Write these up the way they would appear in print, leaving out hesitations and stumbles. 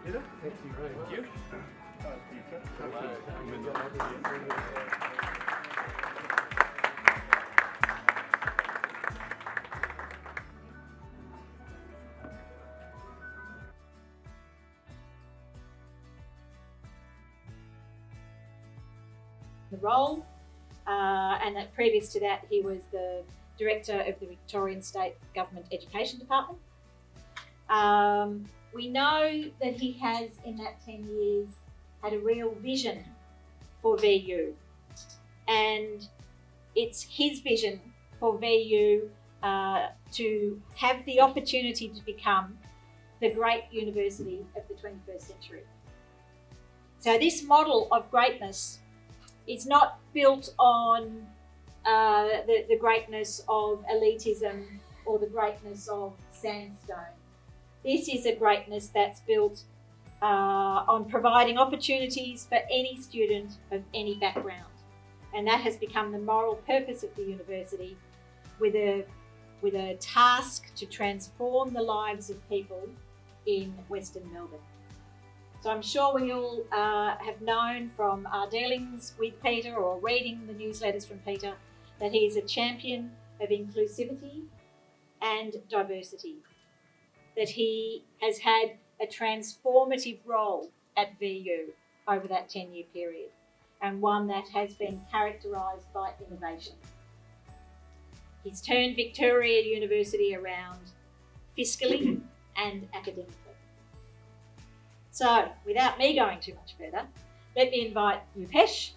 Peter? Thank you. Thank you. Hi, Peter. The role, and that previous to that he was the Director of the Victorian State Government Education Department. We know that he has, in that 10 years, had a real vision for VU, and it's his vision for VU to have the opportunity to become the great university of the 21st century. So this model of greatness is not built on the greatness of elitism or the greatness of sandstone. This is a greatness that's built on providing opportunities for any student of any background. And that has become the moral purpose of the university, with a task to transform the lives of people in Western Melbourne. So I'm sure we all have known from our dealings with Peter or reading the newsletters from Peter that he is a champion of inclusivity and diversity, that he has had a transformative role at VU over that 10-year period, and one that has been characterised by innovation. He's turned Victoria University around fiscally and academically. So, without me going too much further, let me invite Rupesh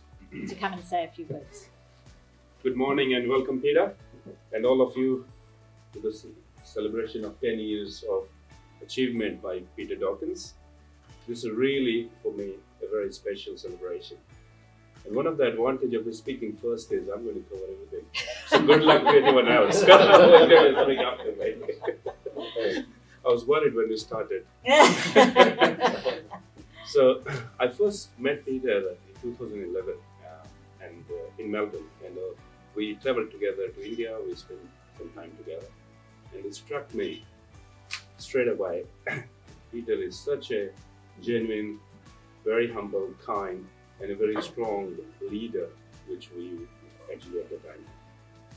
to come and say a few words. Good morning and welcome, Peter, and all of you to this celebration of 10 years of achievement by Peter Dawkins. This is really, for me, a very special celebration. And one of the advantages of speaking first is I'm going to cover everything. So good luck to anyone else. I was worried when we started. So I first met Peter in 2011 and in Melbourne, and we traveled together to India. We spent some time together, and it struck me straight away. Peter is such a genuine, very humble, kind, and a very strong leader, which we actually at the time.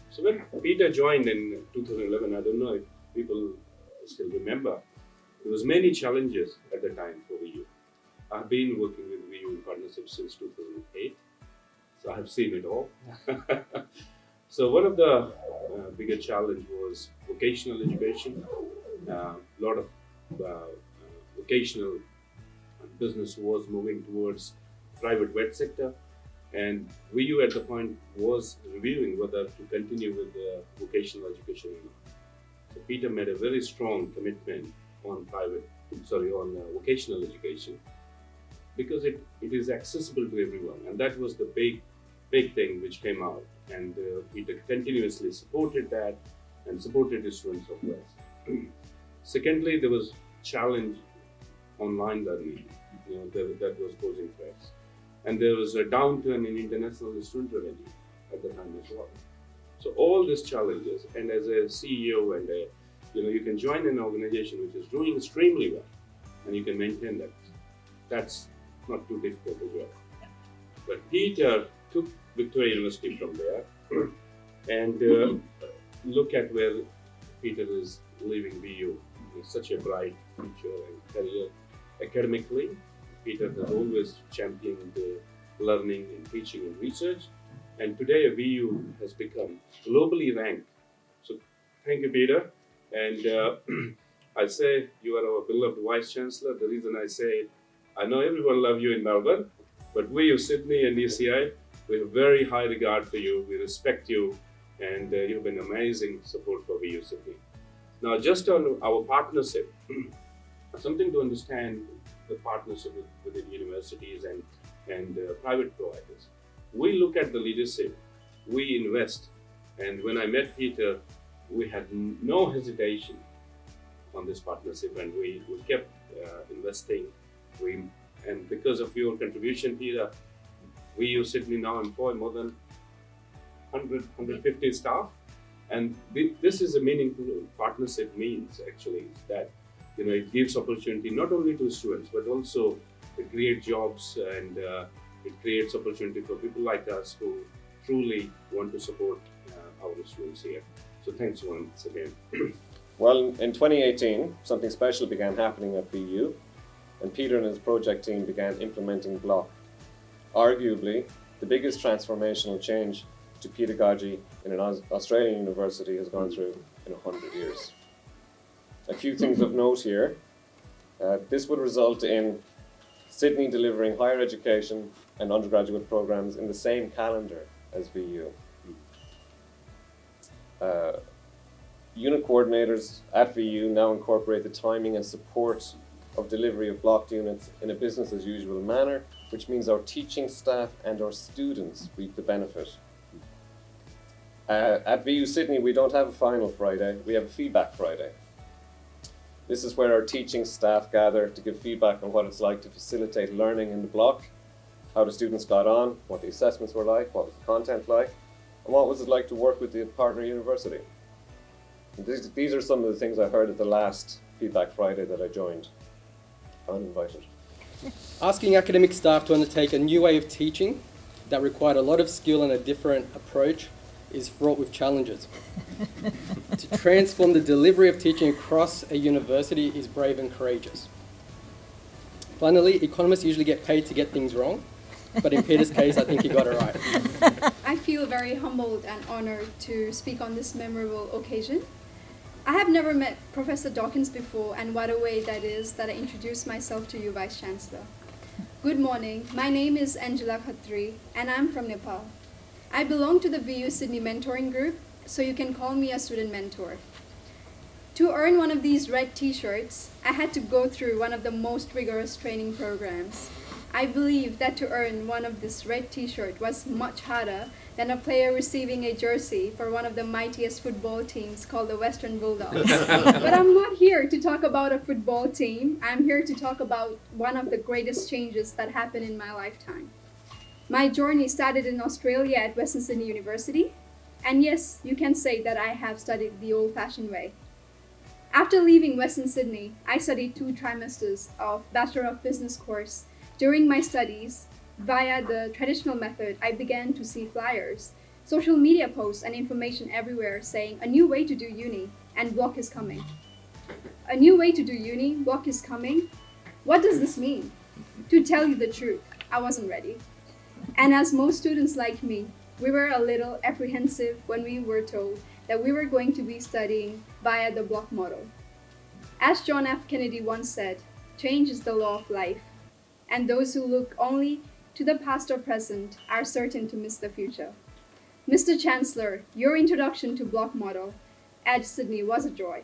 So when Peter joined in 2011, I don't know if people still remember, there was many challenges at the time for VU. I've been working with VU in partnership since 2008, so I have seen it all. So one of the bigger challenge was vocational education. A lot of vocational business was moving towards private wet sector, and VU at the point was reviewing whether to continue with the vocational education or not. So Peter made a very strong commitment on vocational education, because it is accessible to everyone, and that was the big thing which came out. And Peter continuously supported that and supported the students of West. Secondly, there was challenge online learning, that was posing threats, and there was a downturn in international student revenue at the time as well. So all these challenges, and as a CEO, and you can join an organization which is doing extremely well, and you can maintain that. That's not too difficult as well. But Peter took Victoria University from there, and look at where Peter is leaving VU. It's such a bright future and career. Academically, Peter has always championed learning and teaching and research, and today VU has become globally ranked. So thank you, Peter. And I say you are our beloved Vice-Chancellor. The reason I say, I know everyone loves you in Melbourne, but we of Sydney and ECI, we have very high regard for you. We respect you, and you've been amazing support for VU Sydney. Now, just on our partnership, something to understand the partnership with the universities and private providers. We look at the leadership, we invest, and when I met Peter, we had no hesitation on this partnership, and we kept investing. And because of your contribution, Peter, VU Sydney now employ more than 150 staff, and this is a meaningful partnership. Means actually is that it gives opportunity not only to students, but also it creates jobs, and it creates opportunity for people like us who truly want to support our students here. So thanks once again. Well, in 2018, something special began happening at VU, and Peter and his project team began implementing Block. Arguably, the biggest transformational change to pedagogy in an Australian university has gone through in 100 years. A few things of note here. This would result in Sydney delivering higher education and undergraduate programs in the same calendar as VU. Unit coordinators at VU now incorporate the timing and support of delivery of blocked units in a business as usual manner, which means our teaching staff and our students reap the benefit. At VU Sydney, we don't have a final Friday, we have a feedback Friday. This is where our teaching staff gather to give feedback on what it's like to facilitate learning in the block, how the students got on, what the assessments were like, what was the content like, and what was it like to work with the partner university. These are some of the things I heard at the last Feedback Friday that I joined, uninvited. Asking academic staff to undertake a new way of teaching that required a lot of skill and a different approach is fraught with challenges. To transform the delivery of teaching across a university is brave and courageous. Finally, economists usually get paid to get things wrong, but in Peter's case, I think he got it right. I feel very humbled and honored to speak on this memorable occasion. I have never met Professor Dawkins before, and what a way that is that I introduce myself to you, Vice-Chancellor. Good morning, my name is Angela Khatri, and I'm from Nepal. I belong to the VU Sydney mentoring group, so you can call me a student mentor. To earn one of these red t-shirts, I had to go through one of the most rigorous training programs. I believe that to earn one of this red t-shirt was much harder than a player receiving a jersey for one of the mightiest football teams called the Western Bulldogs. But I'm not here to talk about a football team. I'm here to talk about one of the greatest changes that happened in my lifetime. My journey started in Australia at Western Sydney University. And yes, you can say that I have studied the old-fashioned way. After leaving Western Sydney, I studied 2 trimesters of Bachelor of Business course. During my studies, via the traditional method, I began to see flyers, social media posts, and information everywhere saying a new way to do uni and block is coming. A new way to do uni, block is coming? What does this mean? To tell you the truth, I wasn't ready. And as most students like me, we were a little apprehensive when we were told that we were going to be studying via the block model. As John F. Kennedy once said, change is the law of life, and those who look only to the past or present are certain to miss the future. Mr. Chancellor, your introduction to block model at Sydney was a joy.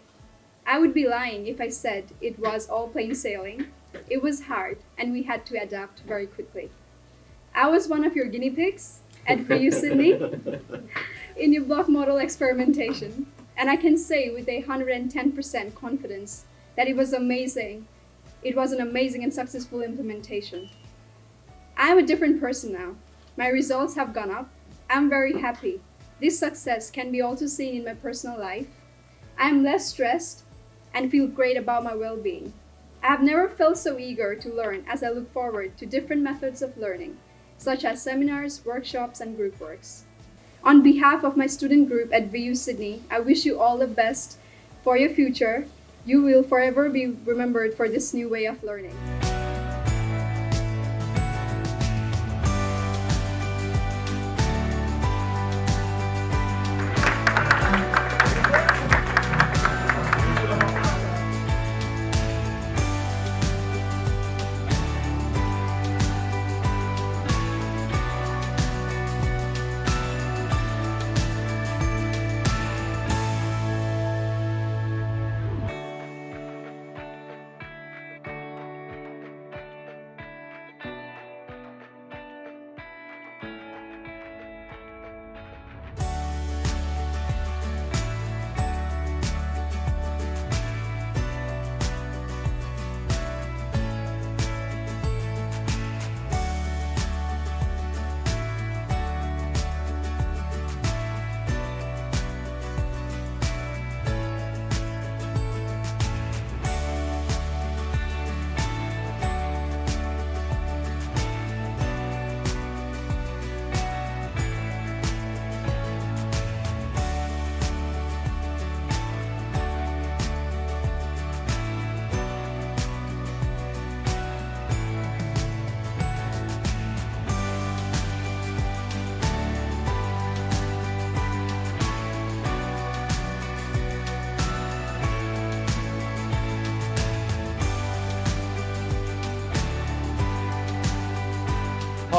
I would be lying if I said it was all plain sailing. It was hard, and we had to adapt very quickly. I was one of your guinea pigs at VU Sydney in your block model experimentation, and I can say with 110% confidence that it was amazing. It was an amazing and successful implementation. I am a different person now. My results have gone up. I'm very happy. This success can be also seen in my personal life. I am less stressed and feel great about my well-being. I have never felt so eager to learn as I look forward to different methods of learning, such as seminars, workshops, and group works. On behalf of my student group at VU Sydney, I wish you all the best for your future. You will forever be remembered for this new way of learning.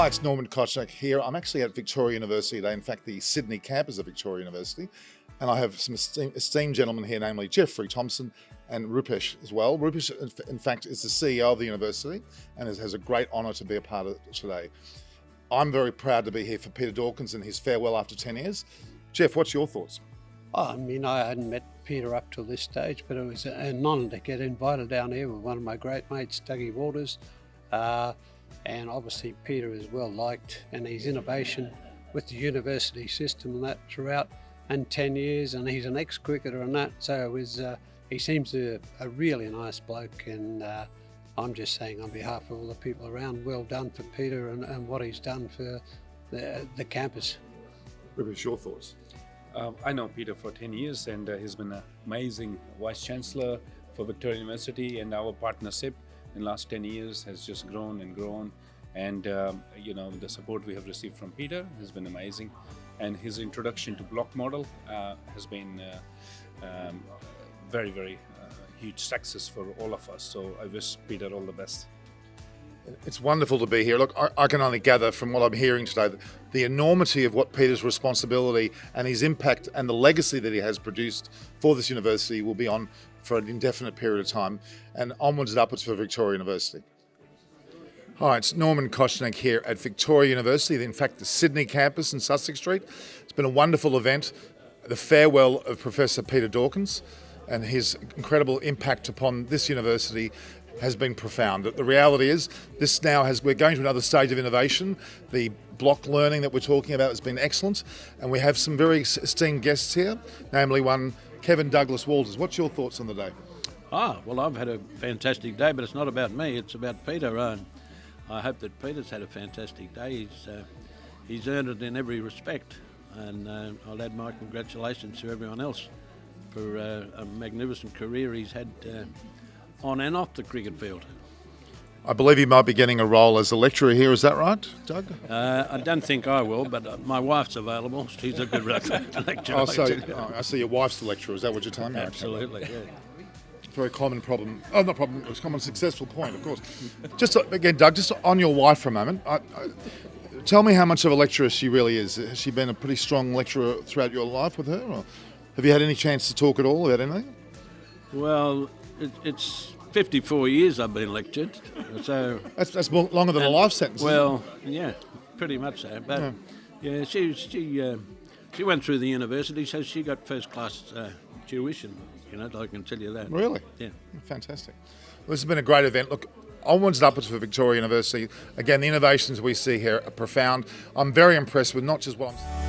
Hi, it's Norman Kochnik here. I'm actually at Victoria University today, in fact the Sydney campus of Victoria University, and I have some esteemed gentlemen here, namely Jeffrey Thompson and Rupesh as well. Rupesh, in fact, is the CEO of the university and has a great honour to be a part of it today. I'm very proud to be here for Peter Dawkins and his farewell after 10 years. Jeff, what's your thoughts? Oh, I mean, I hadn't met Peter up till this stage, but it was an honour to get invited down here with one of my great mates, Dougie Waters. And obviously Peter is well liked, and his innovation with the university system and that throughout, and 10 years, and he's an ex-cricketer and that, so it was, he seems a really nice bloke, and I'm just saying on behalf of all the people around, well done for Peter and what he's done for the campus. Rupesh, your thoughts? I know Peter for 10 years, and he's been an amazing Vice-Chancellor for Victoria University, and our partnership in the last 10 years has just grown and grown, and you know, the support we have received from Peter has been amazing, and his introduction to block model has been very, very huge success for all of us, so I wish Peter all the best. It's wonderful to be here. Look, I can only gather from what I'm hearing today that the enormity of what Peter's responsibility and his impact and the legacy that he has produced for this university will be on for an indefinite period of time, and onwards and upwards for Victoria University. Hi, it's Norman Kochnik here at Victoria University, in fact the Sydney campus in Sussex Street. It's been a wonderful event, the farewell of Professor Peter Dawkins, and his incredible impact upon this university has been profound. The reality is, we're going to another stage of innovation. The block learning that we're talking about has been excellent, and we have some very esteemed guests here, namely one Kevin Douglas Walters. What's your thoughts on the day? Well, I've had a fantastic day, but it's not about me, it's about Peter. I hope that Peter's had a fantastic day. He's earned it in every respect, and I'll add my congratulations to everyone else for a magnificent career he's had on and off the cricket field. I believe you might be getting a role as a lecturer here, is that right, Doug? I don't think I will, but my wife's available. She's a good lecturer. I see your wife's the lecturer, is that what you're telling me? Absolutely, yeah. Very common problem. Oh, not problem, it's a common successful point, of course. Just again, Doug, just on your wife for a moment. Tell me how much of a lecturer she really is. Has she been a pretty strong lecturer throughout your life with her? Or have you had any chance to talk at all about anything? Well, it's 54 years I've been lectured, so that's longer than a life sentence. Well, yeah, pretty much so. But yeah, she went through the university, so she got first class tuition. You know, I can tell you that. Really? Yeah. Fantastic. Well, this has been a great event. Look, onwards and upwards for Victoria University. Again, the innovations we see here are profound. I'm very impressed with not just what I'm